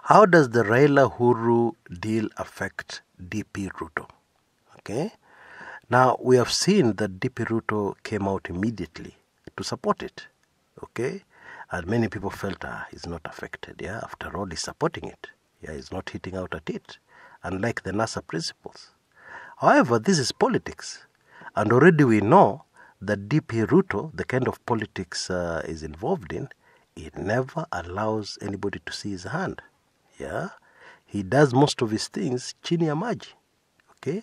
How does the Raila-Uhuru deal affect DP Ruto? Okay. Now, we have seen that DP Ruto came out immediately to support it. Okay. And many people felt he's not affected. Yeah. After all, he's supporting it. Yeah. He's not hitting out at it. Unlike the NASA principles. However, this is politics. And already we know that DP Ruto, the kind of politics is involved in, it never allows anybody to see his hand. Yeah, he does most of his things chini ya maji, okay,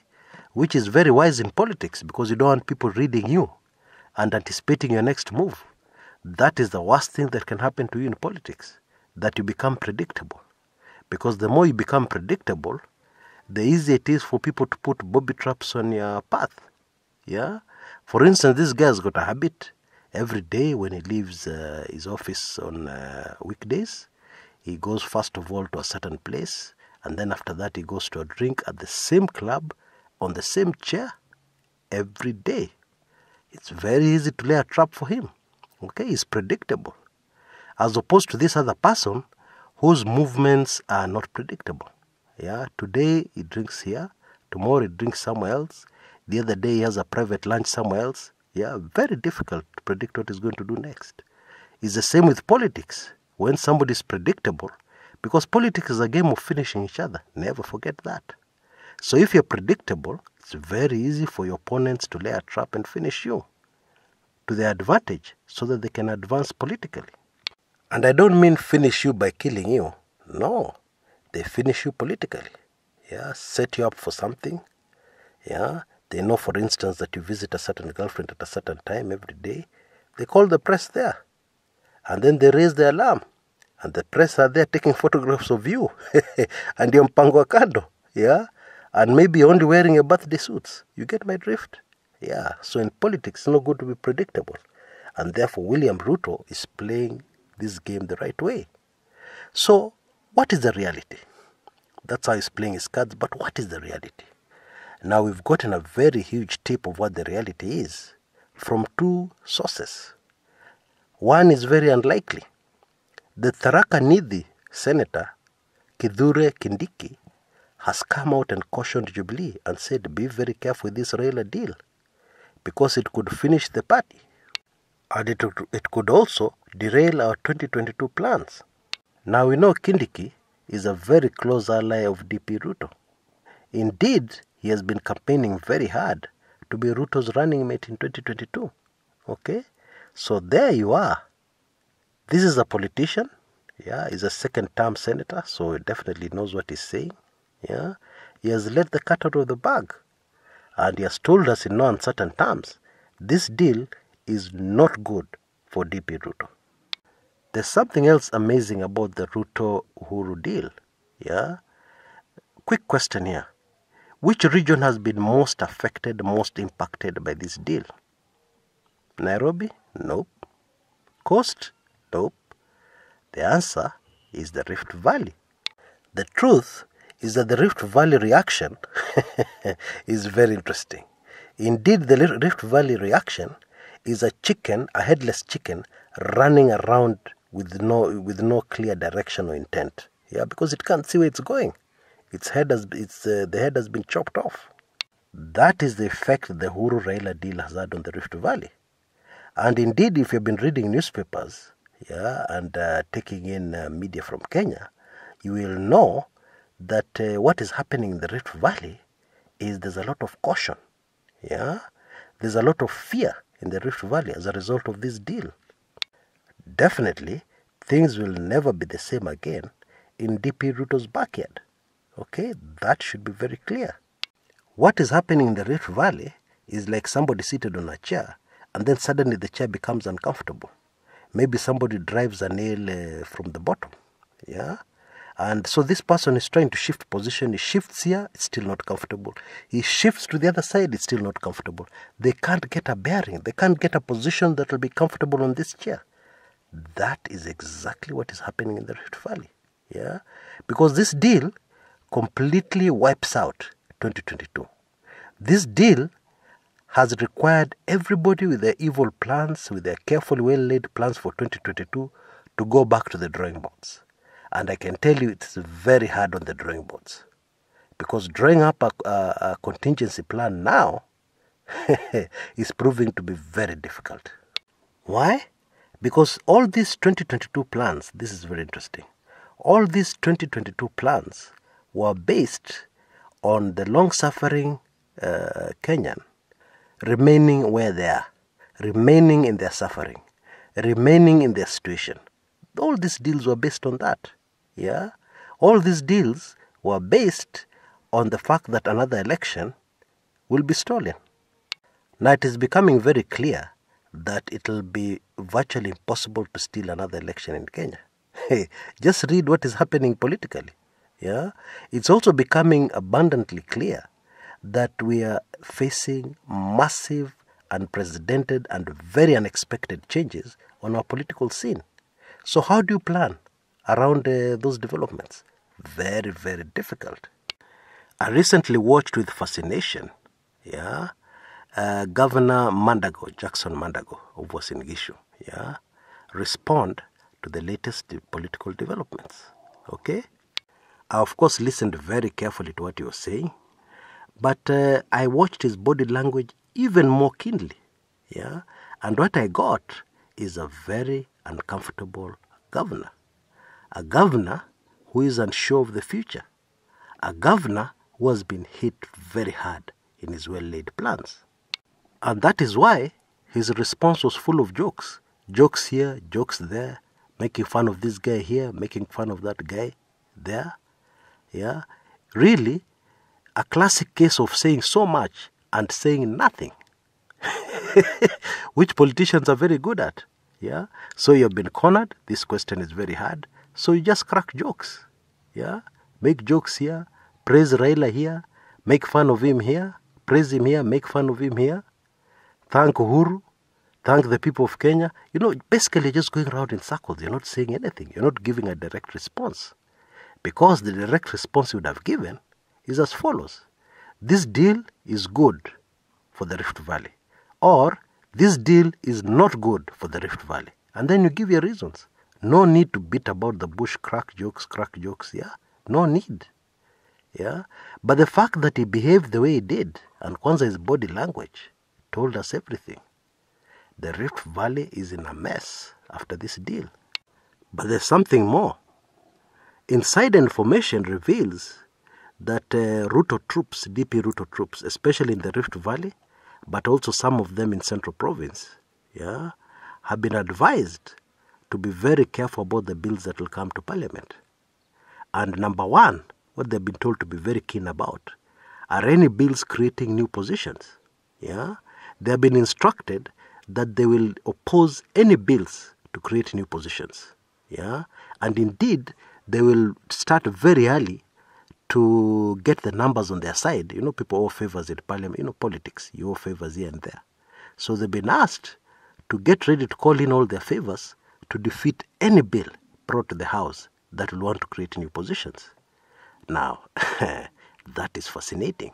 which is very wise in politics because you don't want people reading you and anticipating your next move. That is the worst thing that can happen to you in politics, that you become predictable. Because the more you become predictable, the easier it is for people to put booby traps on your path. Yeah, for instance, this guy's got a habit. Every day when he leaves his office on weekdays, he goes first of all to a certain place, and then after that he goes to a drink at the same club, on the same chair, every day. It's very easy to lay a trap for him. Okay, he's predictable. As opposed to this other person whose movements are not predictable. Yeah, today he drinks here, tomorrow he drinks somewhere else, the other day he has a private lunch somewhere else. Yeah, very difficult to predict what he's going to do next. It's the same with politics. When somebody is predictable, because politics is a game of finishing each other. Never forget that. So if you're predictable, it's very easy for your opponents to lay a trap and finish you to their advantage so that they can advance politically. And I don't mean finish you by killing you. No, they finish you politically. Yeah, set you up for something. Yeah, they know, for instance, that you visit a certain girlfriend at a certain time every day. They call the press there. And then they raise the alarm. And the press are there taking photographs of you. And you're mpango kando. Yeah? And maybe you're only wearing your birthday suits. You get my drift? Yeah. So in politics, it's not good to be predictable. And therefore, William Ruto is playing this game the right way. So, what is the reality? That's how he's playing his cards. But what is the reality? Now, we've gotten a very huge tip of what the reality is from two sources. One is very unlikely. The Tharaka Nithi Senator, Kithure Kindiki, has come out and cautioned Jubilee and said, be very careful with this Raila deal because it could finish the party. And it could also derail our 2022 plans. Now we know Kindiki is a very close ally of DP Ruto. Indeed, he has been campaigning very hard to be Ruto's running mate in 2022. Okay? So there you are. This is a politician. Yeah, he's a second-term senator, so he definitely knows what he's saying. Yeah, he has let the cat out of the bag. And he has told us in no uncertain terms, this deal is not good for DP Ruto. There's something else amazing about the Ruto-Uhuru deal. Yeah? Quick question here. Which region has been most affected, most impacted by this deal? Nairobi? Nope. Coast? Nope. The answer is the Rift Valley. The truth is that the Rift Valley reaction is very interesting. Indeed, the Rift Valley reaction is a headless chicken, running around with no clear direction or intent. Yeah, because it can't see where it's going. The head has been chopped off. That is the effect the Uhuru Raila deal has had on the Rift Valley. And indeed, if you've been reading newspapers, yeah, and taking in media from Kenya, you will know that what is happening in the Rift Valley is there's a lot of caution. Yeah, there's a lot of fear in the Rift Valley as a result of this deal. Definitely, things will never be the same again in DP Ruto's backyard. Okay, that should be very clear. What is happening in the Rift Valley is like somebody seated on a chair, and then suddenly the chair becomes uncomfortable. Maybe somebody drives a nail from the bottom. Yeah? And so this person is trying to shift position. He shifts here, it's still not comfortable. He shifts to the other side, it's still not comfortable. They can't get a bearing. They can't get a position that will be comfortable on this chair. That is exactly what is happening in the Rift Valley. Yeah? Because this deal completely wipes out 2022. This deal has required everybody with their evil plans, with their carefully well-laid plans for 2022, to go back to the drawing boards. And I can tell you it's very hard on the drawing boards. Because drawing up a contingency plan now is proving to be very difficult. Why? Because all these 2022 plans, this is very interesting, all these 2022 plans were based on the long-suffering Kenyan remaining where they are, remaining in their suffering, remaining in their situation. All these deals were based on that. Yeah? All these deals were based on the fact that another election will be stolen. Now it is becoming very clear that it will be virtually impossible to steal another election in Kenya. Hey, just read what is happening politically. Yeah? It's also becoming abundantly clear that we are facing massive, unprecedented, and very unexpected changes on our political scene. So how do you plan around those developments? Very, very difficult. I recently watched with fascination, Governor Mandago, Jackson Mandago of Uasin Gishu, respond to the latest political developments. Okay? I, of course, listened very carefully to what he was saying, but I watched his body language even more keenly. Yeah? And what I got is a very uncomfortable governor. A governor who is unsure of the future. A governor who has been hit very hard in his well-laid plans. And that is why his response was full of jokes. Jokes here, jokes there, making fun of this guy here, making fun of that guy there. Yeah, really a classic case of saying so much and saying nothing, which politicians are very good at. Yeah, so you've been cornered. This question is very hard. So you just crack jokes. Yeah, make jokes here, praise Raila here, make fun of him here, praise him here, make fun of him here. Thank Uhuru, thank the people of Kenya. You know, basically just going around in circles. You're not saying anything. You're not giving a direct response. Because the direct response you would have given is as follows. This deal is good for the Rift Valley. Or this deal is not good for the Rift Valley. And then you give your reasons. No need to beat about the bush, crack jokes, yeah? No need. Yeah? But the fact that he behaved the way he did, and Kwanzaa his body language, told us everything. The Rift Valley is in a mess after this deal. But there's something more. Inside information reveals that Ruto troops, DP Ruto troops, especially in the Rift Valley, but also some of them in Central Province, have been advised to be very careful about the bills that will come to Parliament. And number one, what they've been told to be very keen about are any bills creating new positions. Yeah? They have been instructed that they will oppose any bills to create new positions. Yeah? And indeed, they will start very early to get the numbers on their side. You know, people owe favors in Parliament. You know, politics, you owe favors here and there. So they've been asked to get ready to call in all their favors to defeat any bill brought to the House that will want to create new positions. Now, that is fascinating,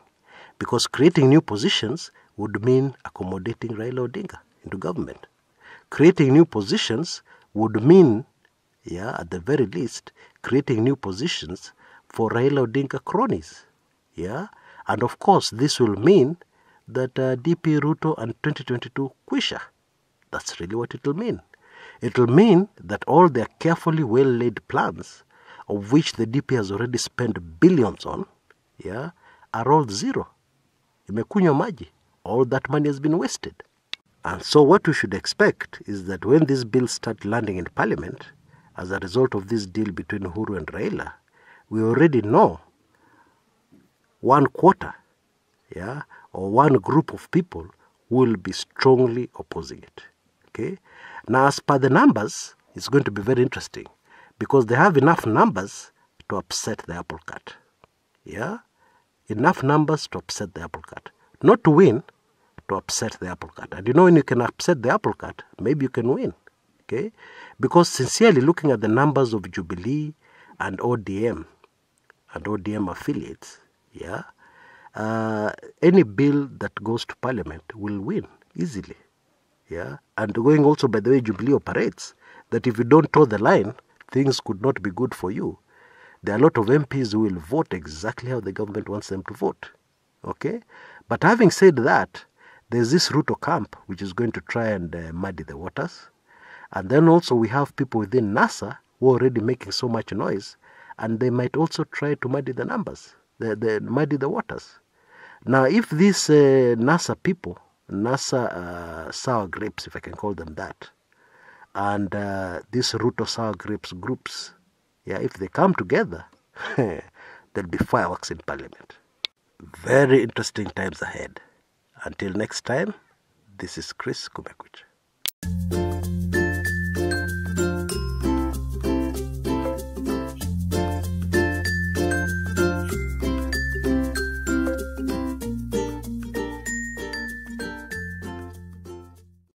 because creating new positions would mean accommodating Raila Odinga into government. Creating new positions would mean, at the very least, creating new positions for Raila Odinga cronies. Yeah? And of course, this will mean that DP Ruto and 2022 Kwisha. That's really what it will mean. It will mean that all their carefully well-laid plans, of which the DP has already spent billions on, are all zero. Imekunywa maji. All that money has been wasted. And so what we should expect is that when these bills start landing in Parliament, as a result of this deal between Uhuru and Raila, we already know one quarter, or one group of people will be strongly opposing it. Okay? Now, as per the numbers, it's going to be very interesting, because they have enough numbers to upset the apple cart. Yeah? Enough numbers to upset the apple cart. Not to win, to upset the apple cart. And you know, when you can upset the apple cart, maybe you can win. Okay? Because sincerely, looking at the numbers of Jubilee and ODM affiliates, any bill that goes to Parliament will win easily. Yeah? And going also by the way Jubilee operates, that if you don't toe the line, things could not be good for you, there are a lot of MPs who will vote exactly how the government wants them to vote. Okay? But having said that, there's this Ruto camp which is going to try and muddy the waters. And then also we have people within NASA who are already making so much noise, and they might also try to muddy the numbers, muddy the waters. Now, if these NASA people, NASA sour grapes, if I can call them that, and these Ruto sour grapes groups, if they come together, there'll be fireworks in Parliament. Very interesting times ahead. Until next time, this is Chris Kumekucha.